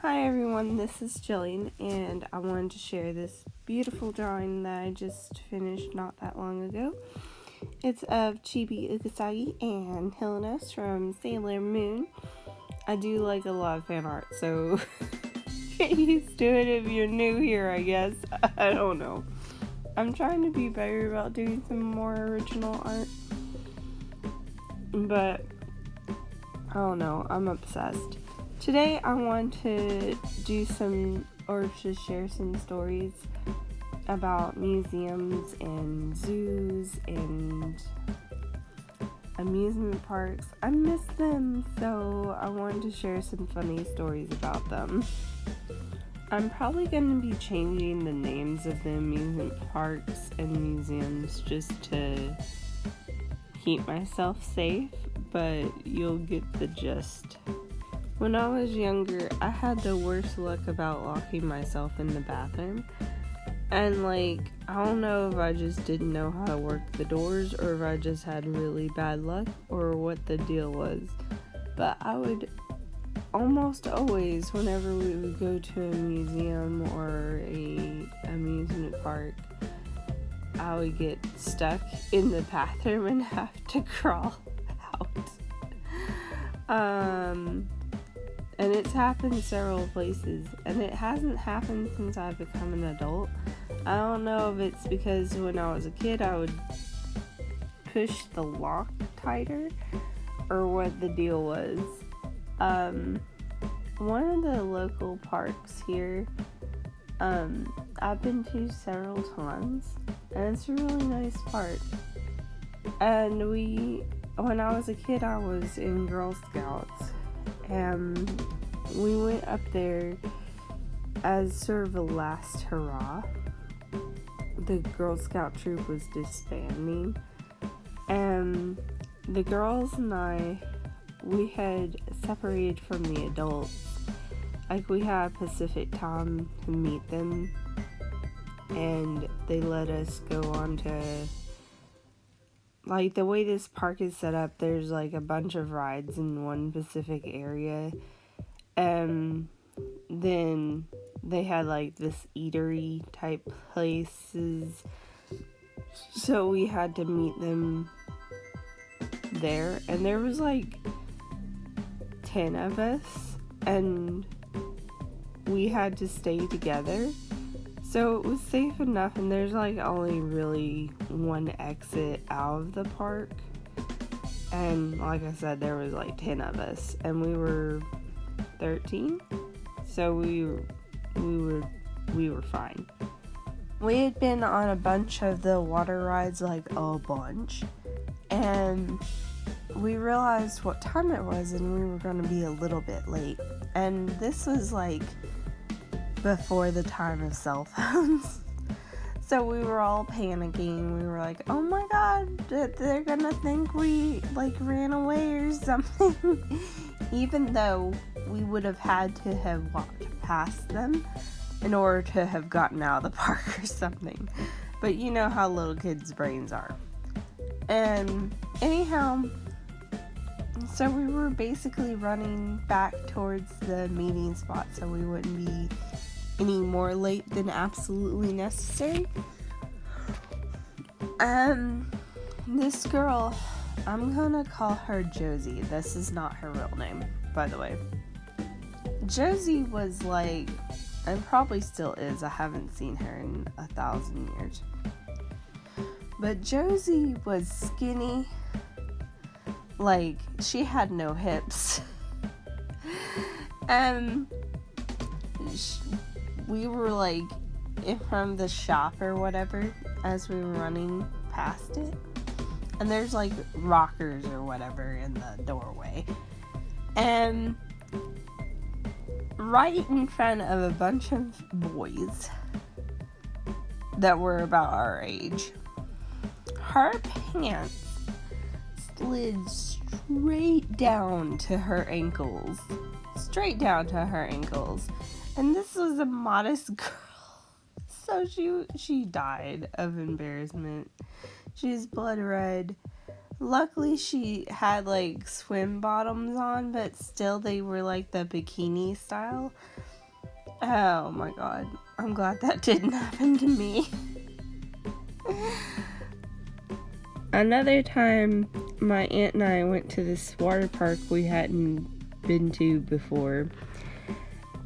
Hi everyone, this is Jillian, and I wanted to share this beautiful drawing that I just finished not that long ago. It's of Chibi Ukasagi and Hylinos from Sailor Moon. I do like a lot of fan art, so get used to it if you're new here, I guess. I don't know. I'm trying to be better about doing some more original art, but I don't know, I'm obsessed. Today I want to share some stories about museums and zoos and amusement parks. I miss them, so I wanted to share some funny stories about them. I'm probably going to be changing the names of the amusement parks and museums just to keep myself safe, but you'll get the gist. When I was younger, I had the worst luck about locking myself in the bathroom. And I don't know if I just didn't know how to work the doors or if I just had really bad luck or what the deal was. But I would almost always, whenever we would go to a museum or a amusement park, I would get stuck in the bathroom and have to crawl out. And it's happened several places, and it hasn't happened since I've become an adult. I don't know if it's because when I was a kid I would push the lock tighter or what the deal was. One of the local parks here, I've been to several times, and it's a really nice park. And when I was a kid, I was in Girl Scouts, and we went up there as sort of a last hurrah. The Girl Scout troop was disbanding, and the girls and we had separated from the adults. We had Pacific time to meet them, and they let us go on to the way this park is set up. There's a bunch of rides in one specific area, and then they had this eatery type places, so we had to meet them there, and there was 10 of us, and we had to stay together. So it was safe enough, and there's only really one exit out of the park. And like I said, there was 10 of us, and we were 13. So we were fine. We had been on a bunch of the water rides, a bunch, and we realized what time it was, and we were going to be a little bit late. And this was before the time of cell phones. So we were all panicking. We were oh my god, they're gonna think we ran away or something. Even though we would have had to have walked past them in order to have gotten out of the park or something. But you know how little kids' brains are. And anyhow, so we were basically running back towards the meeting spot so we wouldn't be any more late than absolutely necessary. This girl, I'm gonna call her Josie. This is not her real name, by the way. Josie was and probably still is, I haven't seen her in 1,000 years. But Josie was skinny, she had no hips. And we were in front of the shop or whatever as we were running past it, and there's rockers or whatever in the doorway, and right in front of a bunch of boys that were about our age, her pants slid straight down to her ankles, and this was a modest girl. So she died of embarrassment. She's blood red. Luckily, she had swim bottoms on, but still they were the bikini style. Oh my god. I'm glad that didn't happen to me. Another time, my aunt and I went to this water park we hadn't been to before.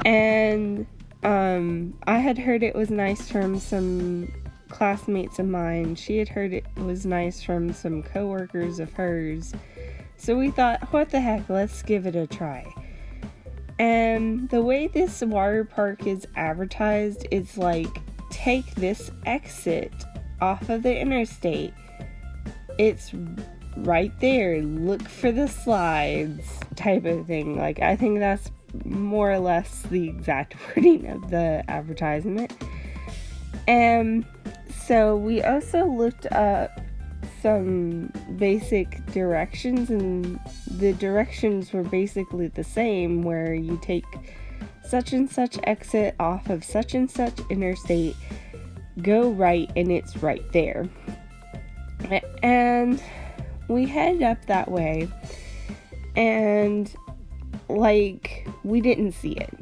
And I had heard it was nice from some classmates of mine. She had heard it was nice from some coworkers of hers. So we thought, what the heck, let's give it a try. And the way this water park is advertised is like, take this exit off of the interstate. It's right there. Look for the slides type of thing. Like, I think that's more or less the exact wording of the advertisement. And so we also looked up some basic directions, and the directions were basically the same, where you take such and such exit off of such and such interstate, go right, and it's right there. And we headed up that way, and like, we didn't see it.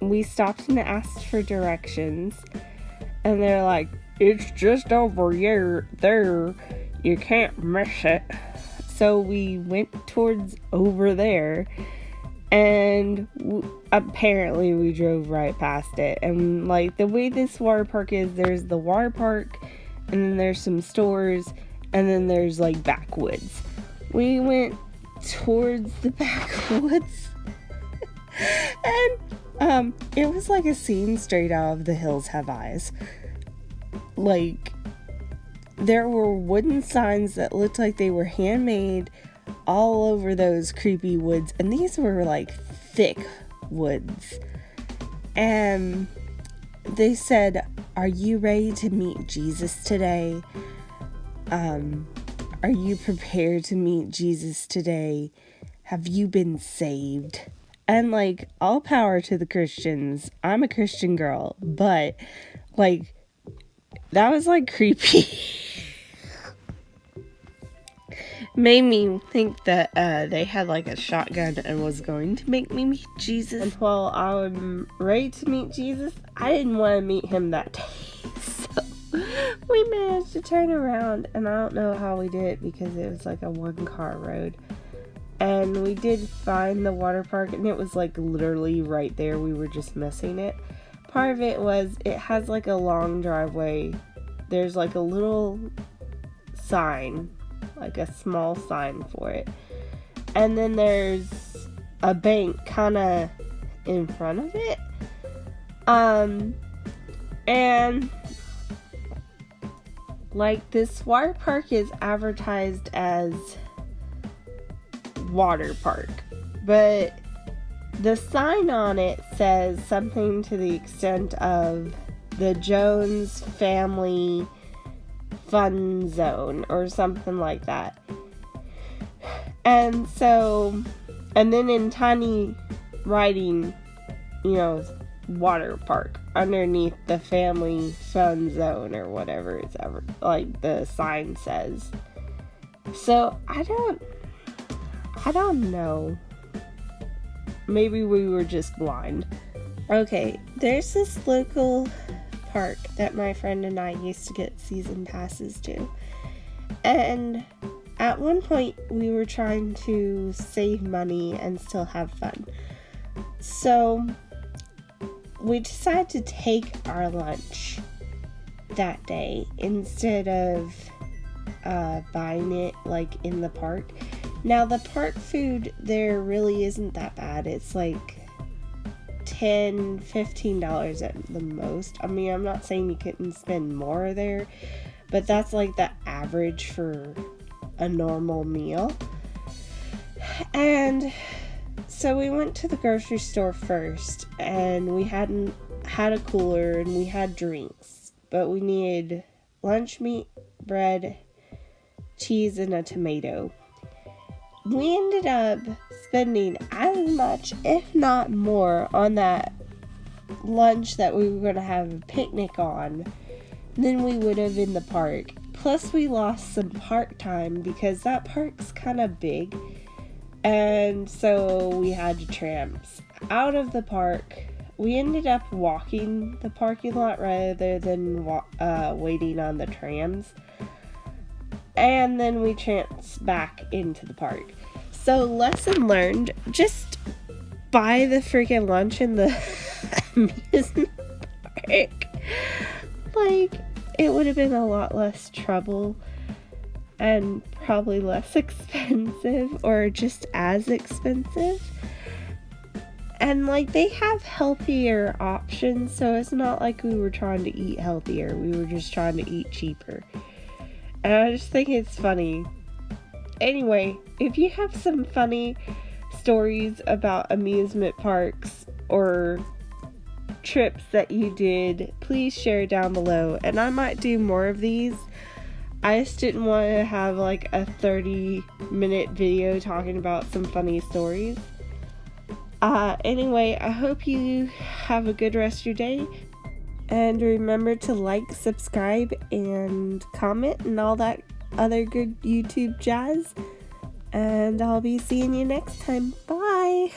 We stopped and asked for directions, and they're like, it's just over here, there, you can't miss it. So we went towards over there, and apparently we drove right past it. And like, the way this water park is, there's the water park, and then there's some stores, and then there's like backwoods. We went towards the backwoods, and it was like a scene straight out of The Hills Have Eyes. Like, there were wooden signs that looked like they were handmade all over those creepy woods, and these were like thick woods. And they said, are you ready to meet Jesus today? Are you prepared to meet Jesus today? Have you been saved? And like, all power to the Christians. I'm a Christian girl, but like, that was like creepy. Made me think that they had like a shotgun and was going to make me meet Jesus. And while I'm ready to meet Jesus, I didn't want to meet him that day. So we managed to turn around, and I don't know how we did it because it was like a one-car road. And we did find the water park, and it was like literally right there. We were just missing it. Part of it was, it has like a long driveway. There's like a little sign, like a small sign for it. And then there's a bank kind of in front of it. And like, this water park is advertised as water park, but the sign on it says something to the extent of the Jones Family Fun Zone or something like that. And so, and then in tiny writing, you know, water park underneath the Family Fun Zone or whatever it's ever, like the sign says. So I don't know. Maybe we were just blind. Okay, there's this local park that my friend and I used to get season passes to. And at one point, we were trying to save money and still have fun. So we decided to take our lunch that day instead of buying it like in the park. Now, the park food there really isn't that bad. It's like $10, $15 at the most. I mean, I'm not saying you couldn't spend more there, but that's like the average for a normal meal. And so we went to the grocery store first, and we hadn't had a cooler, and we had drinks, but we needed lunch meat, bread, cheese, and a tomato. We ended up spending as much, if not more, on that lunch that we were going to have a picnic on than we would have in the park. Plus, we lost some park time because that park's kind of big. And so we had to tramp out of the park we ended up walking the parking lot rather than waiting on the trams. And then we tramped back into the park. So, lesson learned, just buy the freaking lunch in the amusement park. Like, it would have been a lot less trouble and probably less expensive, or just as expensive. And like, they have healthier options, so it's not like we were trying to eat healthier, we were just trying to eat cheaper. And I just think it's funny. Anyway, if you have some funny stories about amusement parks or trips that you did, please share down below, and I might do more of these. I just didn't want to have like a 30-minute video talking about some funny stories. Anyway, I hope you have a good rest of your day. And remember to like, subscribe, and comment, and all that other good YouTube jazz. And I'll be seeing you next time. Bye!